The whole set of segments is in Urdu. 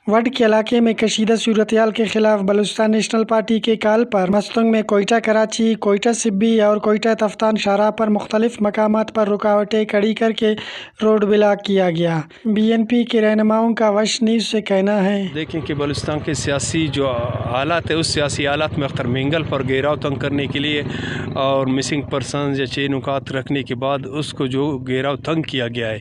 وڈ کے علاقے میں کشیدہ صورتحال کے خلاف بلوچستان نیشنل پارٹی کے کال پر مستنگ میں کوئٹہ کراچی، کوئٹہ سبی اور کوئٹہ تفتان شاہراہ پر مختلف مقامات پر رکاوٹیں کھڑی کر کے روڈ بلاک کیا گیا۔ بی این پی کے رہنماؤں کا وش نیوز سے کہنا ہے، دیکھیں کہ بلوچستان کے سیاسی جو حالات ہے، اس سیاسی حالات میں اختر مینگل پر گھیراؤ تنگ کرنے کے لیے اور مسنگ پرسنز یا 6 نکات رکھنے کے بعد اس کو جو گھیراؤ تنگ کیا گیا ہے،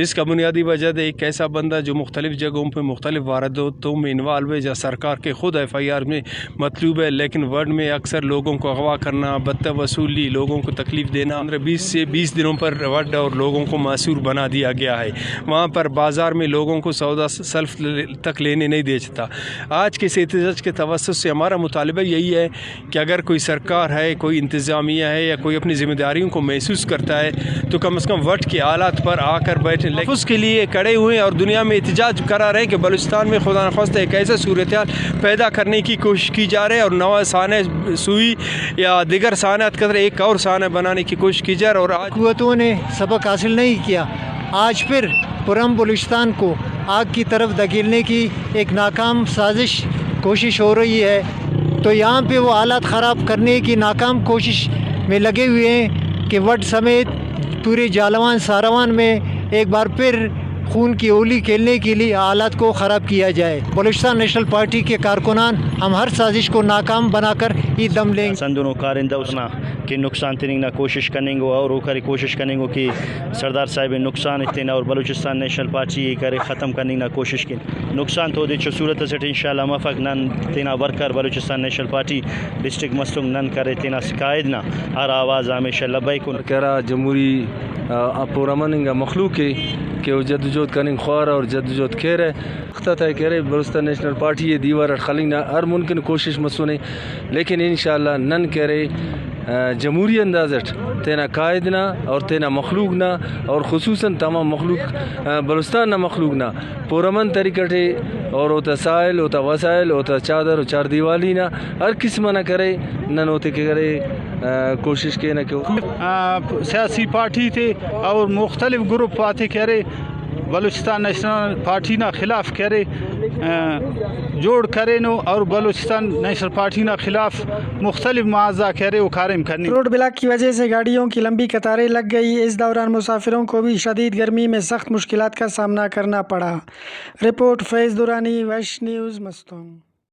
اس کا بنیادی وجہ ہے ایک ایسا بندہ جو مختلف جگہوں پہ مختلف وارداتوں میں انوالو ہے، یا سرکار کے خود ایف آئی آر میں مطلوب ہے، لیکن ورڈ میں اکثر لوگوں کو اغوا کرنا، بتہ وصولی، لوگوں کو تکلیف دینا 15 سے 20 دنوں پر ورڈ اور لوگوں کو معصور بنا دیا گیا ہے۔ وہاں پر بازار میں لوگوں کو سودا سلف تک لینے نہیں دیتا۔ آج کے احتجاج کے توسط سے ہمارا مطالبہ یہی ہے کہ اگر کوئی سرکار ہے، کوئی انتظامیہ ہے یا کوئی اپنی ذمہ داریوں کو محسوس کرتا ہے تو کم از کم وٹ کے حالات پر آ کر بیٹھیں، لیکن اس کے لیے کھڑے ہوئے اور دنیا میں احتجاج کرا رہے ہیں کہ بلوچستان میں خدا نخواستہ ایک ایسا صورتحال پیدا کرنے کی کوشش کی جا رہی ہے اور نوا سانحہ سوئی یا دیگر صنعت کا ایک اور سانحہ بنانے کی کوشش کی جا رہی ہے۔ اور آج قوتوں نے سبق حاصل نہیں کیا، آج پھر پرم بلوچستان کو آگ کی طرف دھکیلنے کی ایک ناکام سازش کوشش ہو رہی ہے، تو یہاں پہ وہ حالات خراب کرنے کی ناکام کوشش میں لگے ہوئے ہیں کہ وڈ سمیت پورے جالوان ساروان میں ایک بار پھر خون کی ہولی کھیلنے کے لیے حالات کو خراب کیا جائے۔ بلوچستان نیشنل پارٹی کے کارکنان ہم ہر سازش کو ناکام بنا کر ہی دم لیں گے۔ سندونوں کارندہ اسنا کہ نقصان تنگنا کوشش کریں گے اور اوکھاری کوشش کریں گے کہ سردار صاحب نقصان اتنا اور بلوچستان نیشنل پارٹی یہ کرے ختم کرنے کی کوشش کی نقصان تو دے صورت سے انشاءاللہ مفق نن تینا worker Balochistan national party district Mastung نن کرے تینا شکایت نہ ہر آواز ہمیشہ لبیک کرا جمہوری پورامننگا مخلوق ہے کہ وہ جدوجہد کریں خوار اور جدوجہد کہہ رہے اختتاء کہہ رہے بلوچستان نیشنل پارٹی یہ دیوار خلنگنا ہر ممکن کوشش مسونے، لیکن انشاءاللہ نن کہہ رہے جمہوری اندازٹ تینا قائد نہ اور تینا مخلوق نہ اور خصوصاً تمام مخلوق بلوچستان نہ مخلوق نہ پورامن طریقہ اور ہوتا سائل ہوتا وسائل ہوتا چادر و چار دیوالی نہ ہر قسم نہ کرے نن ہوتے کہ کرے کوشش کے نہ کہ سیاسی پارٹی تھے اور مختلف گروپ آتے کہہ رہے بلوچستان نیشنل پارٹی نہ خلاف کہہ رہے جوڑ کرے نو اور بلوچستان نیشنل پارٹی نہ خلاف مختلف معاذہ کہہ رہے وہ کارم کرنے۔ روڈ بلاک کی وجہ سے گاڑیوں کی لمبی قطاریں لگ گئی، اس دوران مسافروں کو بھی شدید گرمی میں سخت مشکلات کا سامنا کرنا پڑا۔ رپورٹ فیض دورانی، وش نیوز، مستنگ۔